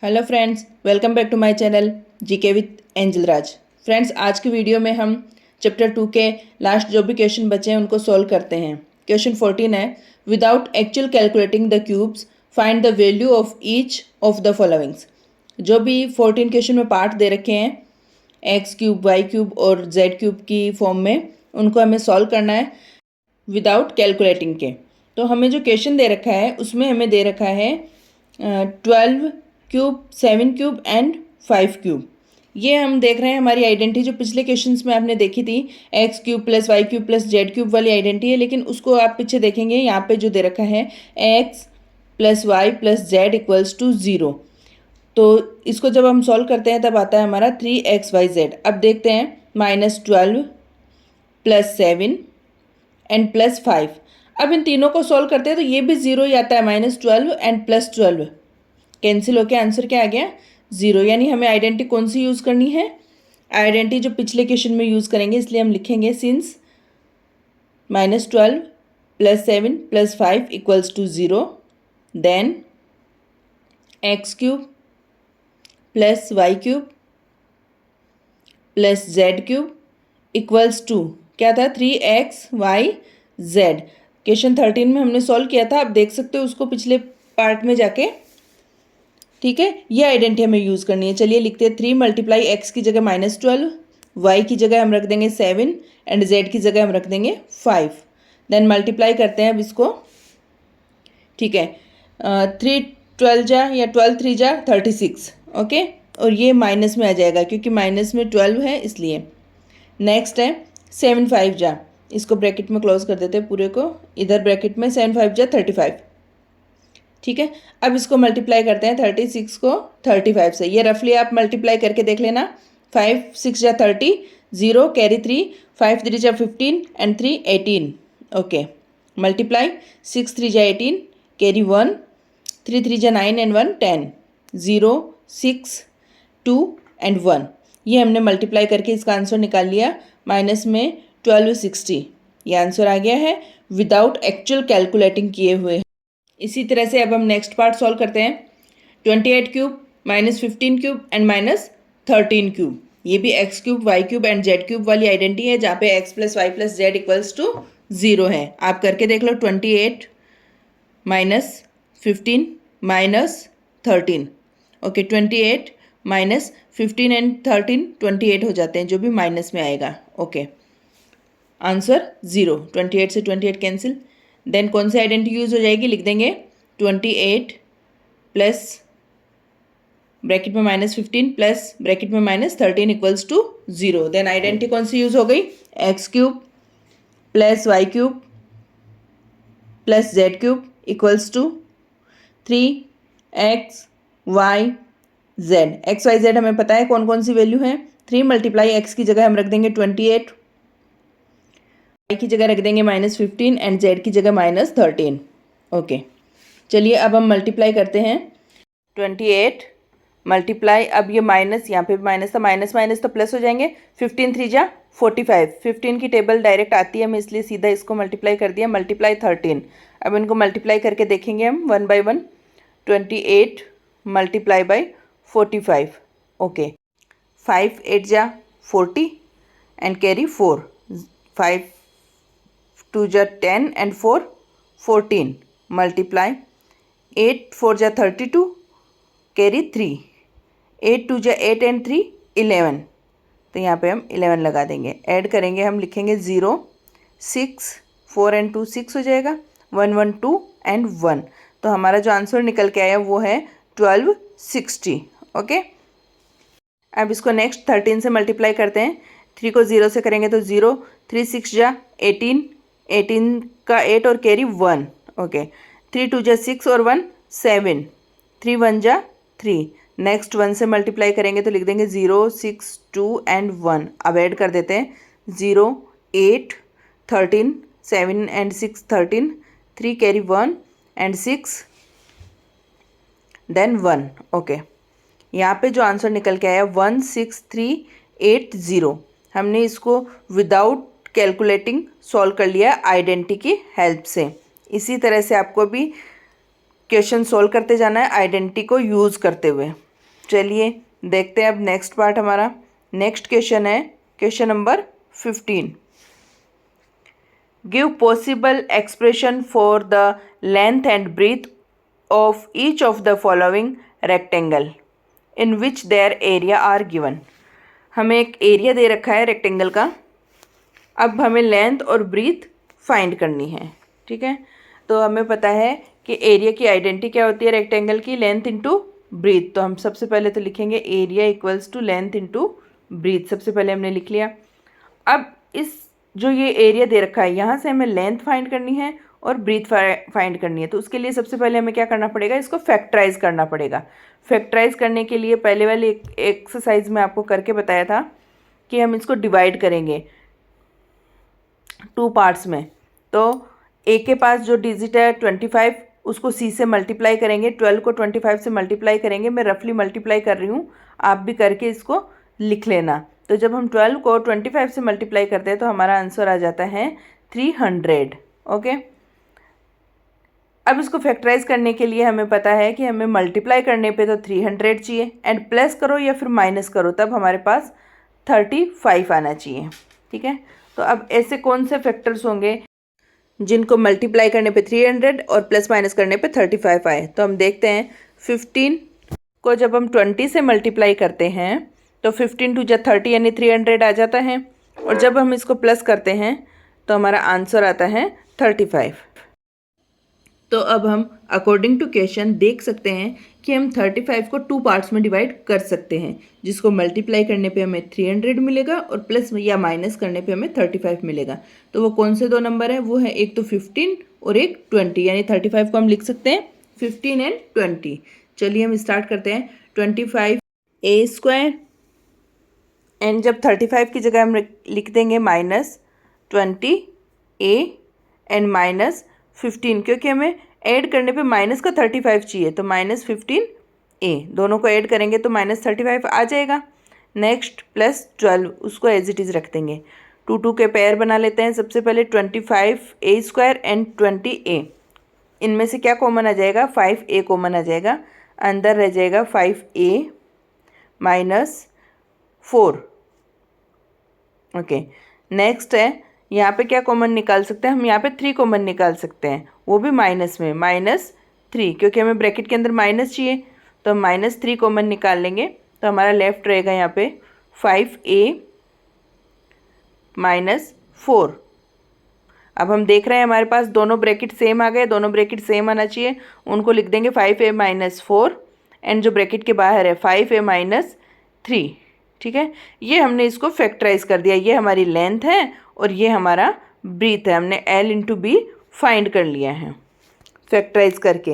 Hello friends, welcome back to my channel GK with Angel Raj. Friends, आज की video में हम चैप्टर 2 के लास्ट जो भी क्वेश्चन बचे हैं उनको सॉल्व करते हैं। क्वेश्चन 14 है, without actual calculating the cubes find the value of each of the followings. जो भी 14 क्वेश्चन में पार्ट दे रखे हैं एक्स क्यूब, वाई क्यूब और जेड क्यूब की फॉर्म में, उनको हमें सॉल्व करना है विदाउट कैलकुलेटिंग के। तो हमें जो क्वेश्चन दे रखा है उसमें हमें दे रखा है 12 क्यूब, 7 क्यूब एंड 5 क्यूब। ये हम देख रहे हैं हमारी आइडेंटिटी जो पिछले क्वेश्चंस में आपने देखी थी, x cube plus y cube plus z cube वाली आइडेंटिटी है। लेकिन उसको आप पीछे देखेंगे, यहाँ पे जो दे रखा है x plus y plus z equals to 0। तो इसको जब हम सॉल्व करते हैं तब आता है हमारा 3xyz। अब देखते हैं -12 प्लस 7 एंड प्लस 5। अब इन तीनों को सॉल्व करते हैं तो ये भी 0 ही आता है, -12 एंड प्लस 12 कैंसिल होके आंसर क्या आ गया 0। यानी हमें आइडेंटिटी कौन सी यूज़ करनी है, आइडेंटिटी जो पिछले क्वेश्चन में यूज़ करेंगे। इसलिए हम लिखेंगे since -12 plus 7 plus 5 equals to 0, then x cube plus y cube plus z cube equals to क्या था 3xyz। क्वेश्चन 13 में हमने सॉल्व किया था, आप देख सकते हो उसको पिछले पार्ट में जाके। ठीक है, ये आइडेंटिटी हमें यूज़ करनी है। चलिए लिखते हैं 3 मल्टीप्लाई एक्स की जगह -12, वाई की जगह हम रख देंगे 7 एंड जेड की जगह हम रख देंगे 5। देन मल्टीप्लाई करते हैं अब इसको। ठीक है, 3 12 जा या 12 3 जा 36। ओके, और ये माइनस में आ जाएगा क्योंकि माइनस में 12 है इसलिए। नेक्स्ट है 7 5 जा, इसको ब्रैकेट में क्लोज कर देते हैं पूरे को, इधर ब्रैकेट में 7 5 जा 35। ठीक है, अब इसको मल्टीप्लाई करते हैं 36 को 35 से। ये रफली आप मल्टीप्लाई करके देख लेना। 5 6 जा 30, 0 कैरी 3, 5 3 जा 15 एंड 3 18। ओके, मल्टीप्लाई 6 3 जा 18 कैरी 1, 3 3 जा 9 एंड 1 10, 0 6 2 एंड 1। ये हमने मल्टीप्लाई करके इसका आंसर निकाल लिया, माइनस में 1260। ये आंसर आ गया है विदाउट एक्चुअल कैलकुलेटिंग किए हुए। इसी तरह से अब हम नेक्स्ट पार्ट सॉल्व करते हैं। 28 क्यूब -15 क्यूब एंड -13 क्यूब। ये भी x cube, y cube and z cube वाली आइडेंटिटी है जहाँ पे x plus y plus z equals to 0 है। आप करके देख लो। 28 -15 -13। ओके, 28 -15 एंड 13 28 हो जाते हैं, जो भी माइनस में आएगा। Okay, answer 0। 28 से 28 कैंसिल। देन कौन सी आइडेंटिटी यूज हो जाएगी, लिख देंगे 28 प्लस ब्रैकेट में -15 प्लस ब्रैकेट में -13 इक्वल्स टू 0। देन आइडेंटिटी कौन सी यूज हो गई, x cube plus y cube plus z cube equals to 3xyz। xyz हमें पता है कौन कौन सी वैल्यू है। 3 मल्टीप्लाई एक्स की जगह हम रख देंगे 28, वाई की जगह रख देंगे -15 एंड जेड की जगह -13। ओके, चलिए अब हम मल्टीप्लाई करते हैं। 28 मल्टीप्लाई, अब ये माइनस, यहाँ पे माइनस था, माइनस माइनस तो प्लस हो जाएंगे। 15 3 जा 45। 15 की टेबल डायरेक्ट आती है हमें, इसलिए सीधा इसको मल्टीप्लाई कर दिया। मल्टीप्लाई 13। अब इनको मल्टीप्लाई करके देखेंगे हम 1 बाई 1। 28 multiply by 45। ओके, 5 8 जा 40 एंड कैरी 4। 5 2 जा 10 एंड 4 14। मल्टीप्लाई 8 4 जा 32 कैरी 3। 8 2 जा 8 एंड 3 11। तो यहाँ पे हम 11 लगा देंगे। ऐड करेंगे, हम लिखेंगे 0 6 4 एंड 2 6 हो जाएगा। 1 1 2 एंड 1। तो हमारा जो आंसर निकल के आया वो है 1260। ओके, अब इसको नेक्स्ट 13 से मल्टीप्लाई करते हैं। 3 को 0 से करेंगे तो 0, 3 6 जा 18, 18 का 8 और कैरी 1। ओके, 3 2 जा 6 और 1 7, 3 1 जा 3। नेक्स्ट 1 से मल्टीप्लाई करेंगे तो लिख देंगे 0 6 2 एंड 1। अब ऐड कर देते हैं 0 8 13 7 and 6 13, 3 carry 1 and 6 then 1। Okay, यहाँ पे जो आंसर निकल के आया 16380। हमने इसको विदाउट कैलकुलेटिंग सॉल्व कर लिया आइडेंटिटी की हेल्प से। इसी तरह से आपको भी क्वेश्चन सॉल्व करते जाना है आइडेंटिटी को यूज़ करते हुए। चलिए देखते हैं अब नेक्स्ट पार्ट हमारा। नेक्स्ट क्वेश्चन है question number 15। Give possible expression for the length and breadth of each of the following rectangle in which their area are given. हमें एक एरिया दे रखा है रेक्टेंगल का, अब हमें लेंथ और ब्रीथ फाइंड करनी है। ठीक है, तो हमें पता है कि एरिया की आइडेंटिटी क्या होती है रेक्टेंगल की, लेंथ इंटू ब्रीथ। तो हम सबसे पहले तो लिखेंगे area equals to length into breadth. सबसे पहले हमने लिख लिया। अब इस जो ये एरिया दे रखा है यहाँ से हमें लेंथ फाइंड करनी है और ब्रीथ फाइंड करनी है। तो उसके लिए सबसे पहले हमें क्या करना पड़ेगा, इसको फैक्टराइज करना पड़ेगा। फैक्टराइज करने के लिए पहले वाली एक्सरसाइज में आपको करके बताया था कि हम इसको डिवाइड करेंगे 2 पार्ट्स में। तो ए के पास जो डिजिट है 25, उसको सी से मल्टीप्लाई करेंगे, 12 को 25 से मल्टीप्लाई करेंगे। मैं रफली मल्टीप्लाई कर रही हूँ, आप भी करके इसको लिख लेना। तो जब हम 12 को 25 से मल्टीप्लाई करते हैं तो हमारा आंसर आ जाता है 300। ओके, अब इसको फैक्टराइज करने के लिए हमें पता है कि हमें मल्टीप्लाई करने पे तो 300 चाहिए, एंड प्लस करो या फिर माइनस करो तब हमारे पास 35 आना चाहिए। ठीक है, तो अब ऐसे कौन से फैक्टर्स होंगे जिनको मल्टीप्लाई करने पे 300 और प्लस माइनस करने पे 35 आए। तो हम देखते हैं 15 को जब हम 20 से मल्टीप्लाई करते हैं तो 15 टू जा 30 यानी 300 आ जाता है, और जब हम इसको प्लस करते हैं तो हमारा आंसर आता है 35। तो अब हम अकॉर्डिंग टू क्वेश्चन देख सकते हैं कि हम 35 को 2 पार्ट्स में डिवाइड कर सकते हैं, जिसको मल्टीप्लाई करने पे हमें 300 मिलेगा और प्लस या माइनस करने पे हमें 35 मिलेगा। तो वो कौन से 2 नंबर हैं, वो है एक तो 15 और एक 20, यानी 35 को हम लिख सकते हैं 15 एंड 20। चलिए हम स्टार्ट करते हैं। 25a² एंड जब 35 की जगह हम लिख देंगे -20a एंड -15, क्योंकि हमें ऐड करने पे माइनस का 35 चाहिए, तो -15a दोनों को ऐड करेंगे तो -35 आ जाएगा। नेक्स्ट +12 उसको एज इट इज़ रख देंगे। 2 के पेयर बना लेते हैं। सबसे पहले 25a² एंड 20a, इनमें से क्या कॉमन आ जाएगा, 5a कॉमन आ जाएगा। अंदर रह जाएगा 5a -4। ओके, नेक्स्ट है यहाँ पे क्या कॉमन निकाल सकते हैं हम, यहाँ पे 3 कॉमन निकाल सकते हैं, वो भी माइनस में -3, क्योंकि हमें ब्रैकेट के अंदर माइनस चाहिए तो हम -3 कॉमन निकाल लेंगे। तो हमारा लेफ्ट रहेगा यहाँ पे 5a -4। अब हम देख रहे हैं हमारे पास दोनों ब्रैकेट सेम आ गए, दोनों ब्रैकेट सेम आना चाहिए, उनको लिख देंगे 5a -4 एंड जो ब्रैकेट के बाहर है 5a -3। ठीक है, ये हमने इसको फैक्टराइज कर दिया। ये हमारी लेंथ है और ये हमारा ब्रीथ है। हमने L इंटू बी फाइंड कर लिया है फैक्टराइज करके।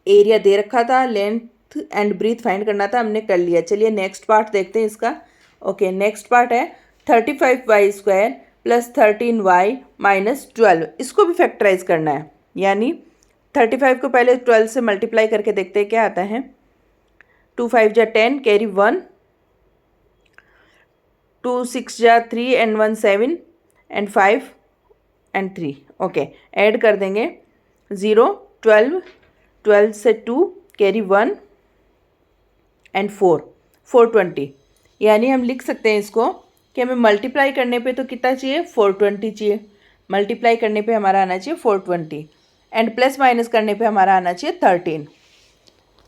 एरिया दे रखा था, लेंथ एंड ब्रीथ फाइंड करना था, हमने कर लिया। चलिए नेक्स्ट पार्ट देखते हैं इसका। ओके, नेक्स्ट पार्ट है 35y² + 13y -12। इसको भी फैक्टराइज करना है, यानी 35 को पहले 12 से मल्टीप्लाई करके देखते हैं क्या आता है। 2 5 जा 10 कैरी 1, 2 6 जा 3 and 1 7 and 5 and 3। Okay, add कर देंगे 0 12, 12 से 2 कैरी 1 एंड 4 420। यानी हम लिख सकते हैं इसको कि हमें मल्टीप्लाई करने पे तो कितना चाहिए, 420 चाहिए। मल्टीप्लाई करने पे हमारा आना चाहिए 420 एंड प्लस माइनस करने पे हमारा आना चाहिए 13।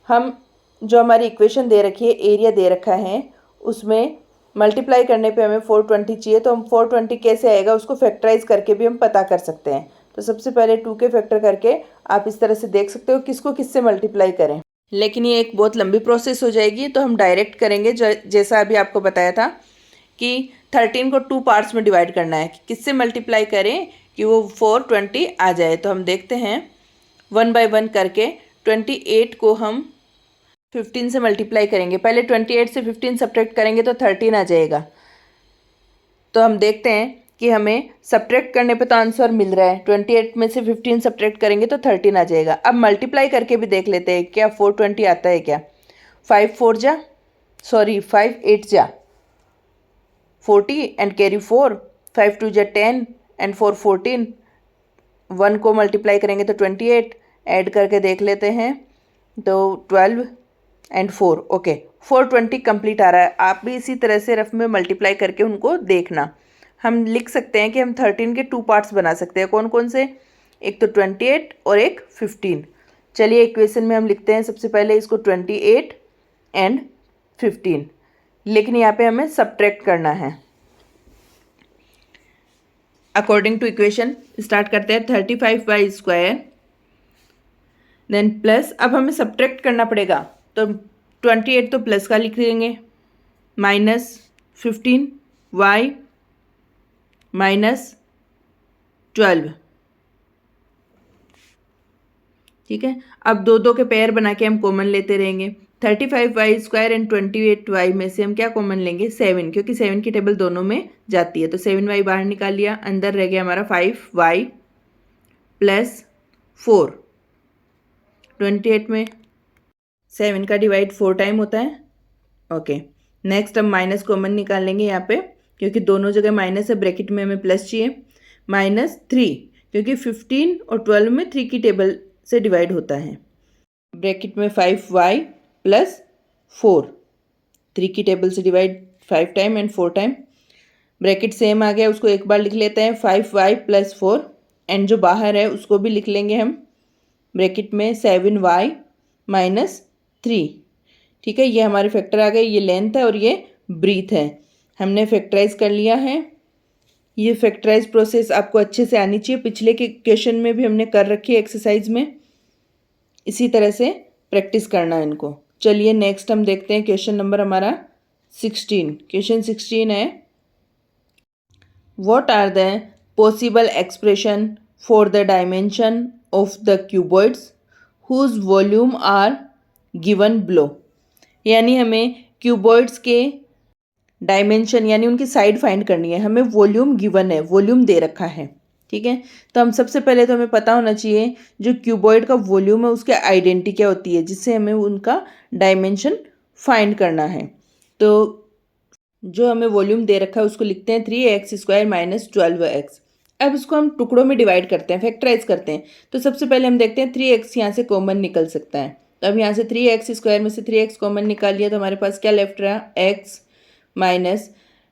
हम जो हमारी इक्वेशन दे रखी है, एरिया दे रखा है, उसमें मल्टीप्लाई करने पे हमें 420 चाहिए, तो हम 420 कैसे आएगा उसको फैक्टराइज करके भी हम पता कर सकते हैं। तो सबसे पहले 2 के फैक्टर करके आप इस तरह से देख सकते हो किसको किससे मल्टीप्लाई करें, लेकिन ये एक बहुत लंबी प्रोसेस हो जाएगी, तो हम डायरेक्ट करेंगे। जैसा अभी आपको बताया था कि 13 को 2 पार्ट्स में डिवाइड करना है, कि किससे मल्टीप्लाई करें कि वो 420 आ जाए। तो हम देखते हैं 1 बाय 1 करके। 28 को हम 15 से मल्टीप्लाई करेंगे। पहले 28 से 15 सब्ट्रैक्ट करेंगे तो 13 आ जाएगा। तो हम देखते हैं कि हमें सब्ट्रैक्ट करने पे तो आंसर मिल रहा है, 28 में से 15 सब्ट्रैक्ट करेंगे तो 13 आ जाएगा। अब मल्टीप्लाई करके भी देख लेते हैं क्या 420 आता है क्या। 5 8 जा 40 एंड कैरी 4, 5 2 जा 10 एंड 4 14। 1 को मल्टीप्लाई करेंगे तो 28, ऐड करके देख लेते हैं तो 12 एंड 4। ओके, 420 कंप्लीट आ रहा है। आप भी इसी तरह से रफ में मल्टीप्लाई करके उनको देखना। हम लिख सकते हैं कि हम 13 के 2 पार्ट्स बना सकते हैं। कौन कौन से? एक तो 28 और एक 15। चलिए इक्वेशन में हम लिखते हैं सबसे पहले इसको 28 एंड 15, लेकिन यहाँ पे हमें सब्ट्रैक्ट करना है। अकॉर्डिंग टू इक्वेशन स्टार्ट करते हैं 35y², देन प्लस, अब हमें सब्ट्रैक्ट करना पड़ेगा तो 28 तो प्लस का लिख देंगे, माइनस 15y माइनस 12। ठीक है, अब दो दो के पेयर बना के हम कॉमन लेते रहेंगे। 35y² एंड 28y में से हम क्या कॉमन लेंगे? 7, क्योंकि 7 की टेबल दोनों में जाती है। तो 7y बाहर निकाल लिया, अंदर रह गया हमारा 5y प्लस 4। 28 में 7 का डिवाइड 4 टाइम होता है। ओके, नेक्स्ट हम माइनस कॉमन निकाल लेंगे यहाँ पे, क्योंकि दोनों जगह माइनस है, ब्रैकेट में हमें प्लस चाहिए। -3, क्योंकि 15 और 12 में 3 की टेबल से डिवाइड होता है। ब्रैकेट में 5y प्लस 4, 3 की टेबल से divide 5 time and 4 time. Bracket same आ गया, उसको एक बार लिख लेते हैं 5y प्लस 4, एंड जो बाहर है उसको भी लिख लेंगे हम ब्रैकेट में 7y माइनस 3। ठीक है, ये हमारे फैक्टर आ गए। ये लेंथ है और ये ब्रीथ है, हमने फैक्टराइज कर लिया है। ये फैक्टराइज प्रोसेस आपको अच्छे से आनी चाहिए, पिछले के क्वेश्चन में भी हमने कर रखी है एक्सरसाइज में। इसी तरह से प्रैक्टिस करना है इनको। चलिए नेक्स्ट हम देखते हैं क्वेश्चन नंबर हमारा 16। क्वेश्चन 16 है, what are the possible expression for the dimension of the cuboids whose volume are given below. यानी हमें क्यूबॉइड्स के डायमेंशन यानी उनकी साइड फाइंड करनी है। हमें वॉल्यूम गिवन है, वॉल्यूम दे रखा है। ठीक है, तो हम सबसे पहले तो हमें पता होना चाहिए जो क्यूबॉइड का वॉल्यूम है उसके आइडेंटिटी क्या होती है, जिससे हमें उनका डायमेंशन फाइंड करना है। तो जो हमें वॉल्यूम दे रखा है उसको लिखते हैं 3x² माइनस 12x। अब इसको हम टुकड़ों में डिवाइड करते हैं, फैक्टराइज करते हैं। तो सबसे पहले हम देखते हैं 3x यहाँ से कॉमन निकल सकता है। तो अब यहाँ से 3x² में से 3x कॉमन निकाल लिया, तो हमारे पास क्या लेफ्ट रहा? x माइनस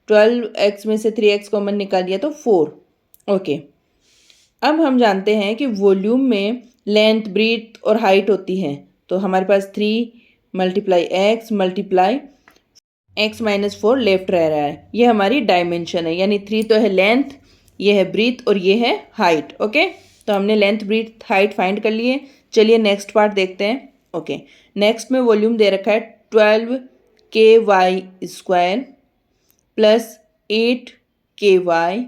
12x में से 3x कॉमन निकाल लिया तो 4। ओके, अब हम जानते हैं कि वॉल्यूम में लेंथ, ब्रीथ और हाइट होती है। तो हमारे पास 3 multiply x multiply x minus 4 left रह रहा है। ये हमारी डायमेंशन है, यानी 3 तो है लेंथ, ये है ब्रीथ और ये है हाइट। ओके, तो हमने लेंथ, ब्रीथ, हाइट फाइंड कर लिए। चलिए नेक्स्ट पार्ट देखते हैं। ओके, नेक्स्ट में वॉल्यूम दे रखा है 12ky² plus 8ky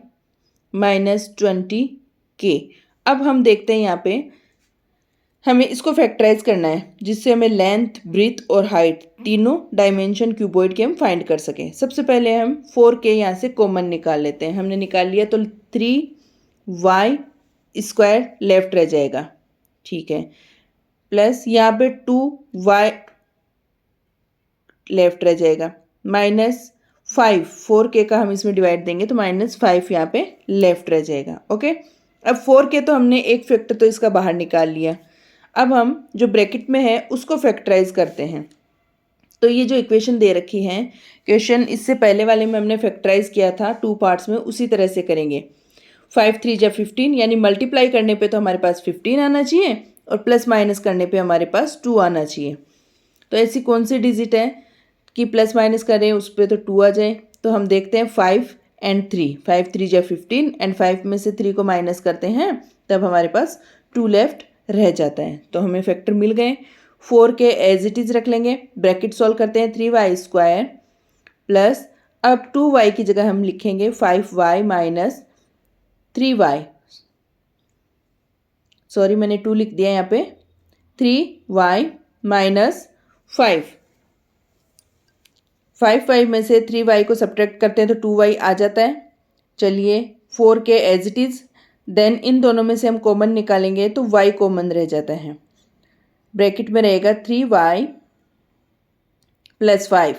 minus 20k। अब हम देखते हैं यहाँ पे हमें इसको फैक्टराइज करना है, जिससे हमें लेंथ, ब्रीथ और हाइट तीनों डायमेंशन क्यूबॉइड के हम फाइंड कर सकें। सबसे पहले हम 4k यहाँ से कॉमन निकाल लेते हैं। हमने निकाल लिया तो 3y² लेफ्ट रह जाएगा। ठीक है, प्लस यहाँ पे 2y लेफ्ट रह जाएगा, माइनस 5, 4k का हम इसमें डिवाइड देंगे तो -5 यहाँ पे लेफ्ट रह जाएगा। ओके, अब 4k तो हमने एक फैक्टर तो इसका बाहर निकाल लिया। अब हम जो ब्रैकेट में है उसको फैक्टराइज करते हैं। तो ये जो इक्वेशन दे रखी है, क्वेश्चन इससे पहले वाले में हमने फैक्टराइज किया था 2 पार्ट्स में, उसी तरह से करेंगे। 5 3 जा 15, यानी मल्टीप्लाई करने पे तो हमारे पास 15 आना चाहिए और प्लस माइनस करने पे हमारे पास 2 आना चाहिए। तो ऐसी कौन सी डिजिट है कि प्लस माइनस करें उस पर तो 2 आ जाए? तो हम देखते हैं 5 एंड 3, 5 3 जा 15 एंड 5 में से 3 को माइनस करते हैं, तब हमारे पास 2 लेफ्ट रह जाता है। तो हमें फैक्टर मिल गए। 4k एज इट इज़ रख लेंगे, ब्रैकेट सॉल्व करते हैं 3y² प्लस, अब 2y की जगह हम लिखेंगे 5y माइनस 3y। सॉरी, मैंने 2 लिख दिया यहाँ पे। 3y माइनस 5 में से 3y को सब्ट्रैक्ट करते हैं तो 2y आ जाता है। चलिए 4k as it is, then इन दोनों में से हम कॉमन निकालेंगे तो y कॉमन रह जाता है। ब्रैकेट में रहेगा 3y प्लस 5,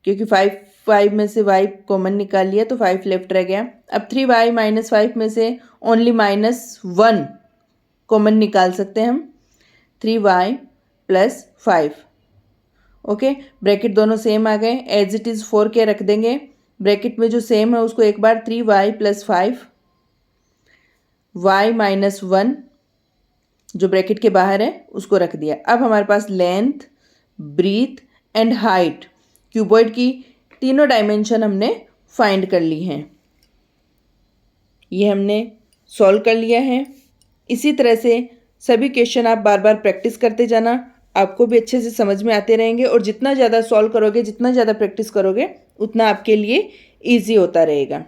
क्योंकि 5 में से y कॉमन निकाल लिया तो 5 लेफ्ट रह गया। अब 3y माइनस 5 में से ओनली -1 कॉमन निकाल सकते हैं हम। 3y plus 5। ओके, ब्रैकेट दोनों सेम आ गए, एज इट इज़ 4k रख देंगे। ब्रैकेट में जो सेम है उसको एक बार 3y प्लस 5 y माइनस 1 जो ब्रैकेट के बाहर है उसको रख दिया। अब हमारे पास length, breadth and height cuboid की तीनों डायमेंशन हमने फाइंड कर ली हैं। ये हमने सॉल्व कर लिया है। इसी तरह से सभी क्वेश्चन आप बार बार प्रैक्टिस करते जाना, आपको भी अच्छे से समझ में आते रहेंगे और जितना ज़्यादा सॉल्व करोगे, जितना ज़्यादा प्रैक्टिस करोगे, उतना आपके लिए ईजी होता रहेगा।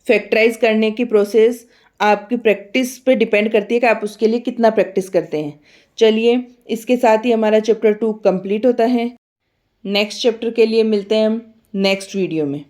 फैक्टराइज करने की प्रोसेस आपकी प्रैक्टिस पे डिपेंड करती है कि आप उसके लिए कितना प्रैक्टिस करते हैं। चलिए, इसके साथ ही हमारा चैप्टर 2 कंप्लीट होता है। नेक्स्ट चैप्टर के लिए मिलते हैं हम नेक्स्ट वीडियो में।